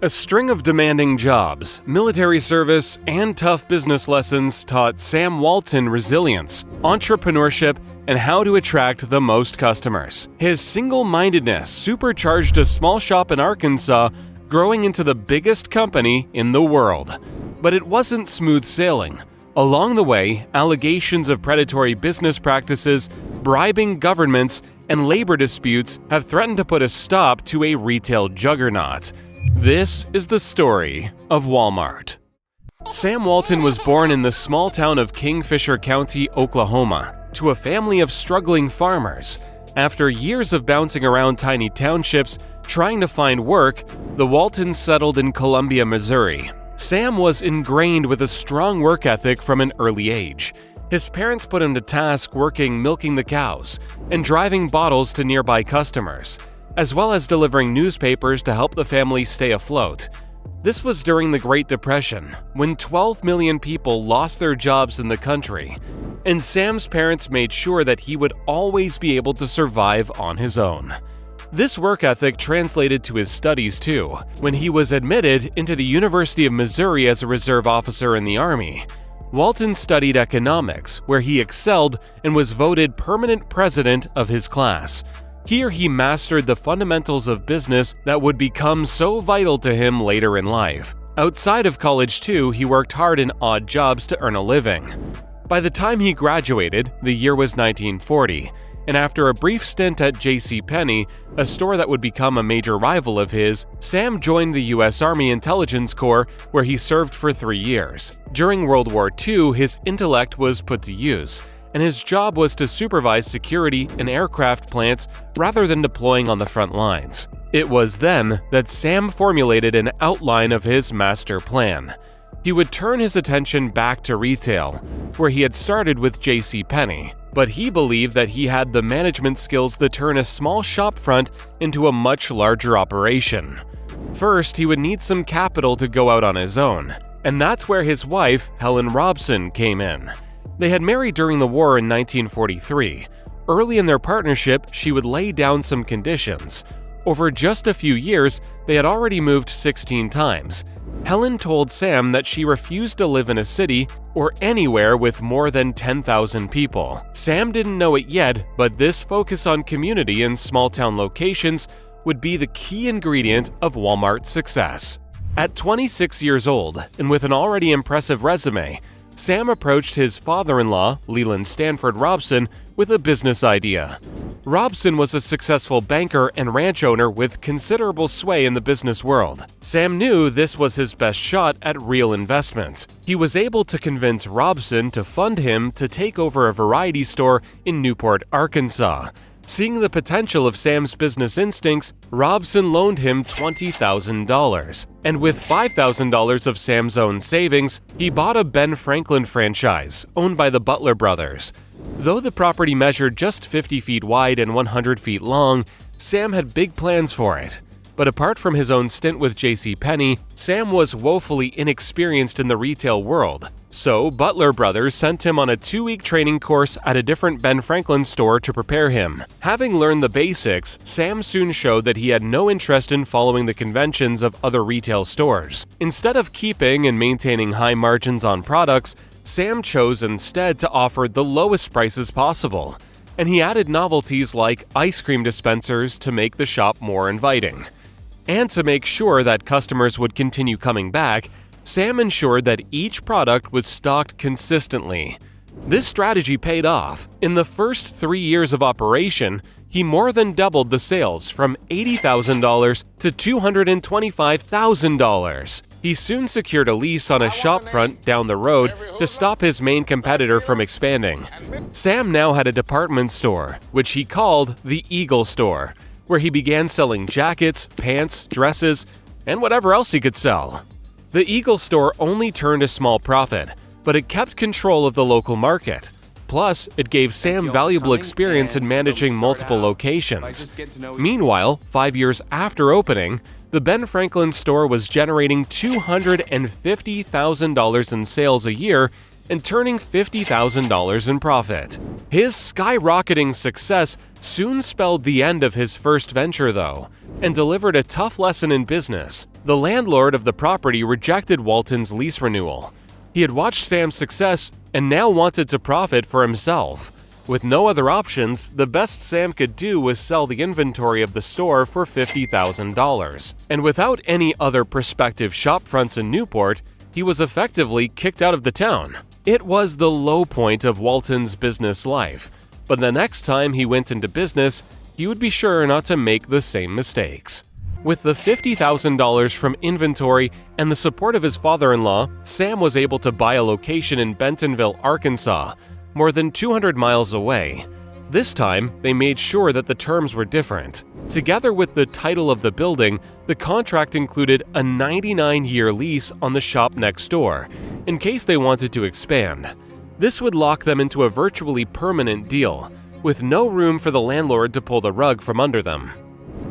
A string of demanding jobs, military service, and tough business lessons taught Sam Walton resilience, entrepreneurship, and how to attract the most customers. His single-mindedness supercharged a small shop in Arkansas, growing into the biggest company in the world. But it wasn't smooth sailing. Along the way, allegations of predatory business practices, bribing governments, and labor disputes have threatened to put a stop to a retail juggernaut. This is the story of Walmart. Sam Walton was born in the small town of Kingfisher County, Oklahoma, to a family of struggling farmers. After years of bouncing around tiny townships trying to find work, the Waltons settled in Columbia, Missouri. Sam was ingrained with a strong work ethic from an early age. His parents put him to task working milking the cows and driving bottles to nearby customers, as well as delivering newspapers to help the family stay afloat. This was during the Great Depression, when 12 million people lost their jobs in the country, and Sam's parents made sure that he would always be able to survive on his own. This work ethic translated to his studies too, when he was admitted into the University of Missouri as a reserve officer in the Army. Walton studied economics, where he excelled and was voted permanent president of his class. Here he mastered the fundamentals of business that would become so vital to him later in life. Outside of college too, he worked hard in odd jobs to earn a living. By the time he graduated, the year was 1940, and after a brief stint at JCPenney, a store that would become a major rival of his, Sam joined the U.S. Army Intelligence Corps, where he served for 3 years. During World War II, his intellect was put to use, and his job was to supervise security in aircraft plants rather than deploying on the front lines. It was then that Sam formulated an outline of his master plan. He would turn his attention back to retail, where he had started with JCPenney, but he believed that he had the management skills to turn a small shopfront into a much larger operation. First, he would need some capital to go out on his own, and that's where his wife, Helen Robson, came in. They had married during the war in 1943. Early in their partnership, she would lay down some conditions. Over just a few years, they had already moved 16 times. Helen told Sam that she refused to live in a city or anywhere with more than 10,000 people. Sam didn't know it yet, but this focus on community in small-town locations would be the key ingredient of Walmart's success. At 26 years old, and with an already impressive resume, Sam approached his father-in-law, Leland Stanford Robson, with a business idea. Robson was a successful banker and ranch owner with considerable sway in the business world. Sam knew this was his best shot at real investments. He was able to convince Robson to fund him to take over a variety store in Newport, Arkansas. Seeing the potential of Sam's business instincts, Robson loaned him $20,000, and with $5,000 of Sam's own savings, he bought a Ben Franklin franchise owned by the Butler brothers. Though the property measured just 50 feet wide and 100 feet long, Sam had big plans for it. But apart from his own stint with JCPenney, Sam was woefully inexperienced in the retail world. So, Butler Brothers sent him on a 2-week training course at a different Ben Franklin store to prepare him. Having learned the basics, Sam soon showed that he had no interest in following the conventions of other retail stores. Instead of keeping and maintaining high margins on products, Sam chose instead to offer the lowest prices possible. And he added novelties like ice cream dispensers to make the shop more inviting. And to make sure that customers would continue coming back, Sam ensured that each product was stocked consistently. This strategy paid off. In the first 3 years of operation, he more than doubled the sales from $80,000 to $225,000. He soon secured a lease on a shopfront down the road to stop his main competitor from expanding. Sam now had a department store, which he called the Eagle Store, where he began selling jackets, pants, dresses, and whatever else he could sell. The Eagle Store only turned a small profit, but it kept control of the local market. Plus, it gave Sam valuable experience in managing multiple locations. Meanwhile, 5 years after opening, the Ben Franklin store was generating $250,000 in sales a year and turning $50,000 in profit. His skyrocketing success soon spelled the end of his first venture, though, and delivered a tough lesson in business. The landlord of the property rejected Walton's lease renewal. He had watched Sam's success and now wanted to profit for himself. With no other options, the best Sam could do was sell the inventory of the store for $50,000. And without any other prospective shopfronts in Newport, he was effectively kicked out of the town. It was the low point of Walton's business life, but the next time he went into business, he would be sure not to make the same mistakes. With the $50,000 from inventory and the support of his father-in-law, Sam was able to buy a location in Bentonville, Arkansas, more than 200 miles away. This time, they made sure that the terms were different. Together with the title of the building, the contract included a 99-year lease on the shop next door, in case they wanted to expand. This would lock them into a virtually permanent deal, with no room for the landlord to pull the rug from under them.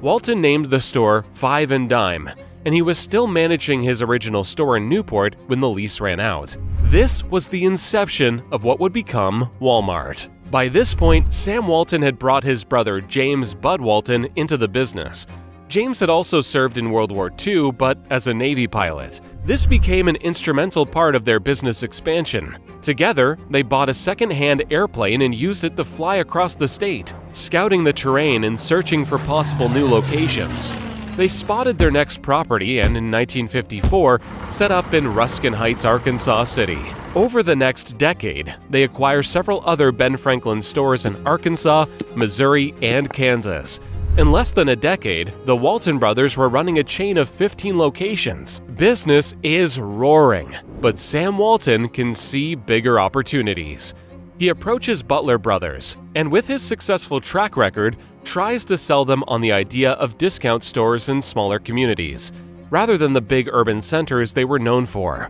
Walton named the store Five and Dime, and he was still managing his original store in Newport when the lease ran out. This was the inception of what would become Walmart. By this point, Sam Walton had brought his brother James Bud Walton into the business. James had also served in World War II, but as a Navy pilot. This became an instrumental part of their business expansion. Together, they bought a second-hand airplane and used it to fly across the state, scouting the terrain and searching for possible new locations. They spotted their next property and, in 1954, set up in Ruskin Heights, Arkansas City. Over the next decade, they acquired several other Ben Franklin stores in Arkansas, Missouri, and Kansas. In less than a decade, the Walton brothers were running a chain of 15 locations. Business is roaring, but Sam Walton can see bigger opportunities. He approaches Butler Brothers, and with his successful track record, tries to sell them on the idea of discount stores in smaller communities, rather than the big urban centers they were known for.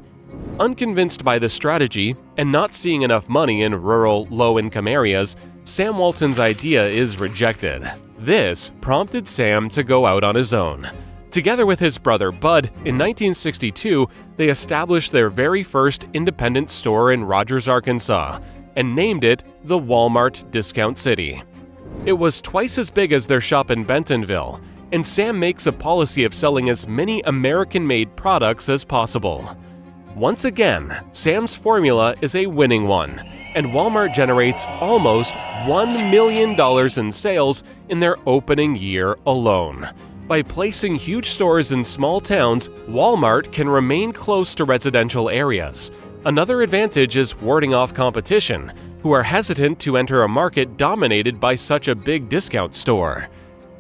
Unconvinced by the strategy, and not seeing enough money in rural, low-income areas, Sam Walton's idea is rejected. This prompted Sam to go out on his own. Together with his brother Bud, in 1962, they established their very first independent store in Rogers, Arkansas, and named it the Wal-Mart Discount City. It was twice as big as their shop in Bentonville, and Sam makes a policy of selling as many American-made products as possible. Once again, Sam's formula is a winning one, and Walmart generates almost $1 million in sales in their opening year alone. By placing huge stores in small towns, Walmart can remain close to residential areas. Another advantage is warding off competition, who are hesitant to enter a market dominated by such a big discount store.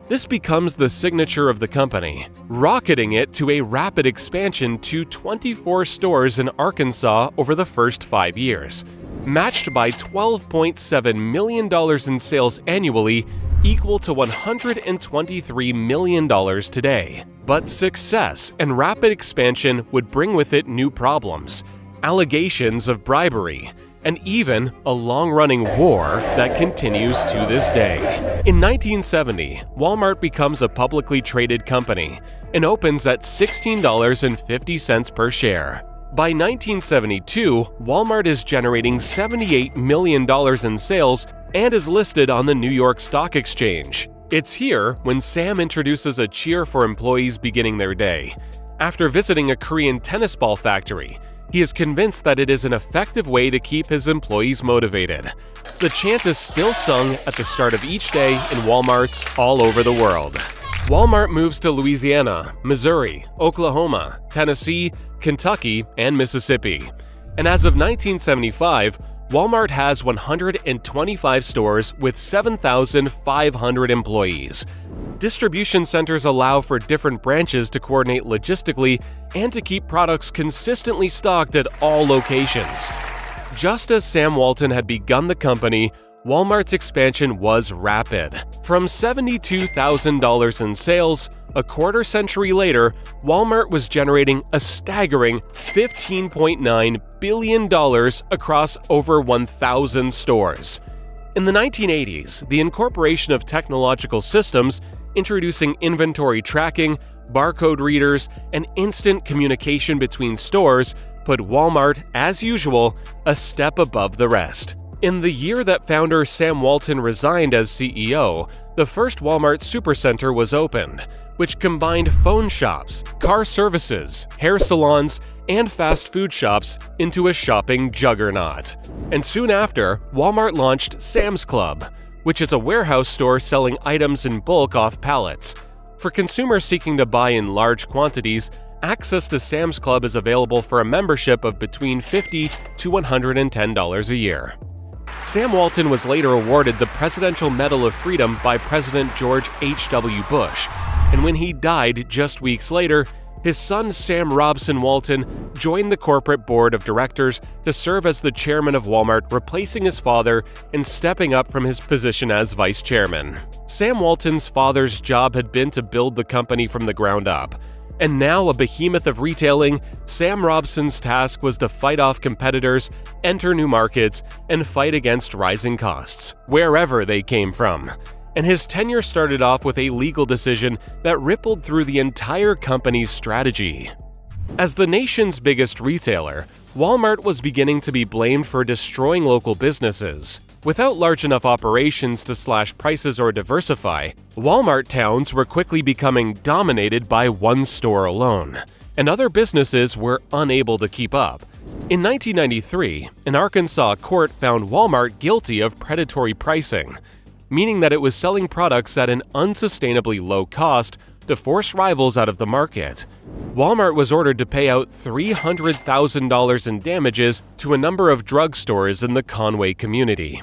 This becomes the signature of the company, rocketing it to a rapid expansion to 24 stores in Arkansas over the first 5 years, matched by $12.7 million in sales annually, equal to $123 million today. But success and rapid expansion would bring with it new problems, allegations of bribery, and even a long-running war that continues to this day. In 1970, Walmart becomes a publicly traded company and opens at $16.50 per share. By 1972, Walmart is generating $78 million in sales and is listed on the New York Stock Exchange. It's here when Sam introduces a cheer for employees beginning their day. After visiting a Korean tennis ball factory, he is convinced that it is an effective way to keep his employees motivated. The chant is still sung at the start of each day in Walmarts all over the world. Walmart moves to Louisiana, Missouri, Oklahoma, Tennessee, Kentucky, and Mississippi. And as of 1975, Walmart has 125 stores with 7,500 employees. Distribution centers allow for different branches to coordinate logistically and to keep products consistently stocked at all locations. Just as Sam Walton had begun the company, Walmart's expansion was rapid. From $72,000 in sales, a quarter century later, Walmart was generating a staggering $15.9 billion across over 1,000 stores. In the 1980s, the incorporation of technological systems, introducing inventory tracking, barcode readers, and instant communication between stores, put Walmart, as usual, a step above the rest. In the year that founder Sam Walton resigned as CEO, the first Walmart supercenter was opened, which combined phone shops, car services, hair salons, and fast food shops into a shopping juggernaut. And soon after, Walmart launched Sam's Club, which is a warehouse store selling items in bulk off pallets. For consumers seeking to buy in large quantities, access to Sam's Club is available for a membership of between $50 to $110 a year. Sam Walton was later awarded the Presidential Medal of Freedom by President George H.W. Bush, and when he died just weeks later, his son Sam Robson Walton joined the corporate board of directors to serve as the chairman of Walmart, replacing his father and stepping up from his position as vice chairman. Sam Walton's father's job had been to build the company from the ground up, and now a behemoth of retailing, Sam Robson's task was to fight off competitors, enter new markets, and fight against rising costs, wherever they came from. And his tenure started off with a legal decision that rippled through the entire company's strategy. As the nation's biggest retailer, Walmart was beginning to be blamed for destroying local businesses. Without large enough operations to slash prices or diversify, Walmart towns were quickly becoming dominated by one store alone, and other businesses were unable to keep up. In 1993, an Arkansas court found Walmart guilty of predatory pricing, meaning that it was selling products at an unsustainably low cost to force rivals out of the market. Walmart was ordered to pay out $300,000 in damages to a number of drugstores in the Conway community.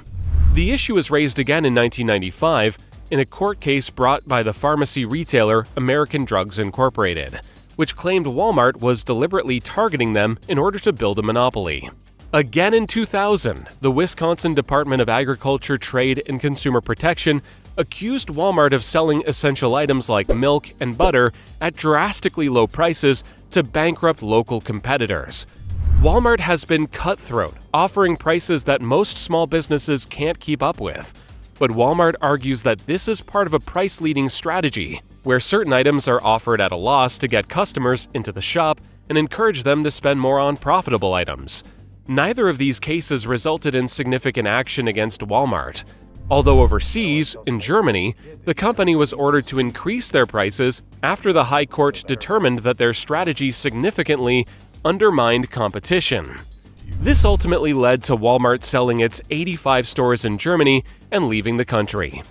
The issue was raised again in 1995 in a court case brought by the pharmacy retailer American Drugs Incorporated, which claimed Walmart was deliberately targeting them in order to build a monopoly. Again in 2000, the Wisconsin Department of Agriculture, Trade, and Consumer Protection accused Walmart of selling essential items like milk and butter at drastically low prices to bankrupt local competitors. Walmart has been cutthroat, offering prices that most small businesses can't keep up with. But Walmart argues that this is part of a price-leading strategy, where certain items are offered at a loss to get customers into the shop and encourage them to spend more on profitable items. Neither of these cases resulted in significant action against Walmart. Although overseas, in Germany, the company was ordered to increase their prices after the High Court determined that their strategy significantly undermined competition. This ultimately led to Walmart selling its 85 stores in Germany and leaving the country.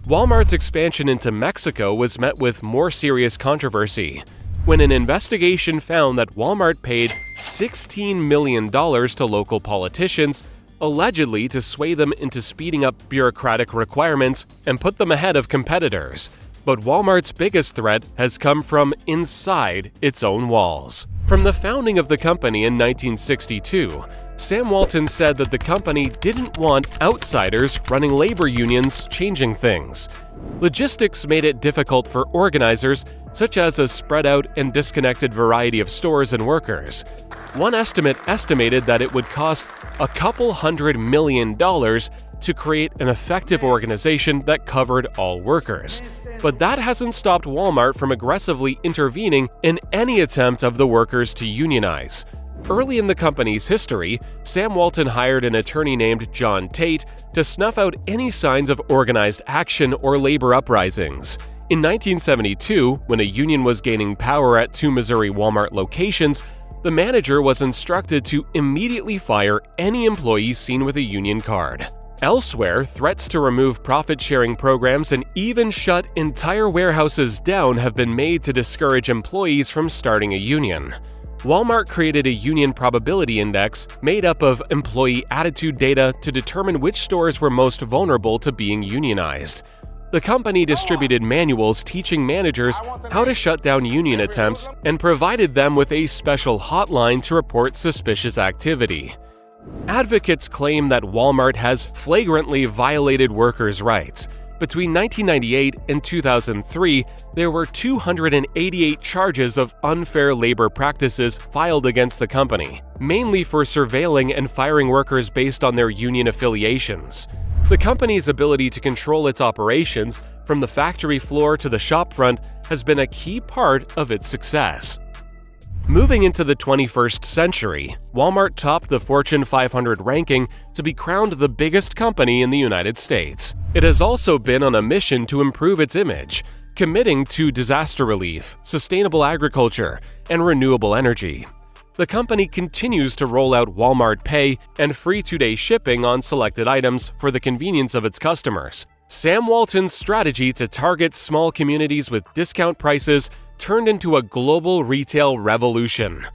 Walmart's expansion into Mexico was met with more serious controversy when an investigation found that Walmart paid $16 million to local politicians, allegedly to sway them into speeding up bureaucratic requirements and put them ahead of competitors. But Walmart's biggest threat has come from inside its own walls. From the founding of the company in 1962, Sam Walton said that the company didn't want outsiders running labor unions changing things. Logistics made it difficult for organizers, such as a spread out and disconnected variety of stores and workers. One estimate estimated that it would cost a couple $100 million to create an effective organization that covered all workers. But that hasn't stopped Walmart from aggressively intervening in any attempt of the workers to unionize. Early in the company's history, Sam Walton hired an attorney named John Tate to snuff out any signs of organized action or labor uprisings. In 1972, when a union was gaining power at 2 Missouri Walmart locations, the manager was instructed to immediately fire any employee seen with a union card. Elsewhere, threats to remove profit-sharing programs and even shut entire warehouses down have been made to discourage employees from starting a union. Walmart created a union probability index made up of employee attitude data to determine which stores were most vulnerable to being unionized. The company distributed manuals teaching managers how to shut down union attempts and provided them with a special hotline to report suspicious activity. Advocates claim that Walmart has flagrantly violated workers' rights. Between 1998 and 2003, there were 288 charges of unfair labor practices filed against the company, mainly for surveilling and firing workers based on their union affiliations. The company's ability to control its operations, from the factory floor to the shop front, has been a key part of its success. Moving into the 21st century, Walmart topped the Fortune 500 ranking to be crowned the biggest company in the United States. It has also been on a mission to improve its image, committing to disaster relief, sustainable agriculture, and renewable energy. The company continues to roll out Walmart Pay and free two-day shipping on selected items for the convenience of its customers. Sam Walton's strategy to target small communities with discount prices turned into a global retail revolution.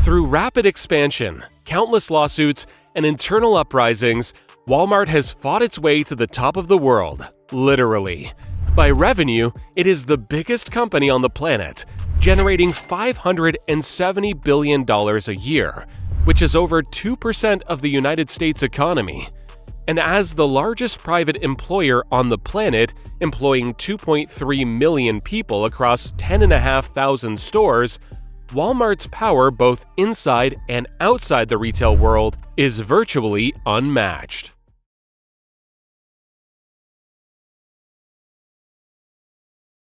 Through rapid expansion, countless lawsuits, and internal uprisings, Walmart has fought its way to the top of the world, literally. By revenue, it is the biggest company on the planet, generating $570 billion a year, which is over 2% of the United States economy. And as the largest private employer on the planet, employing 2.3 million people across 10,500 stores, Walmart's power both inside and outside the retail world is virtually unmatched.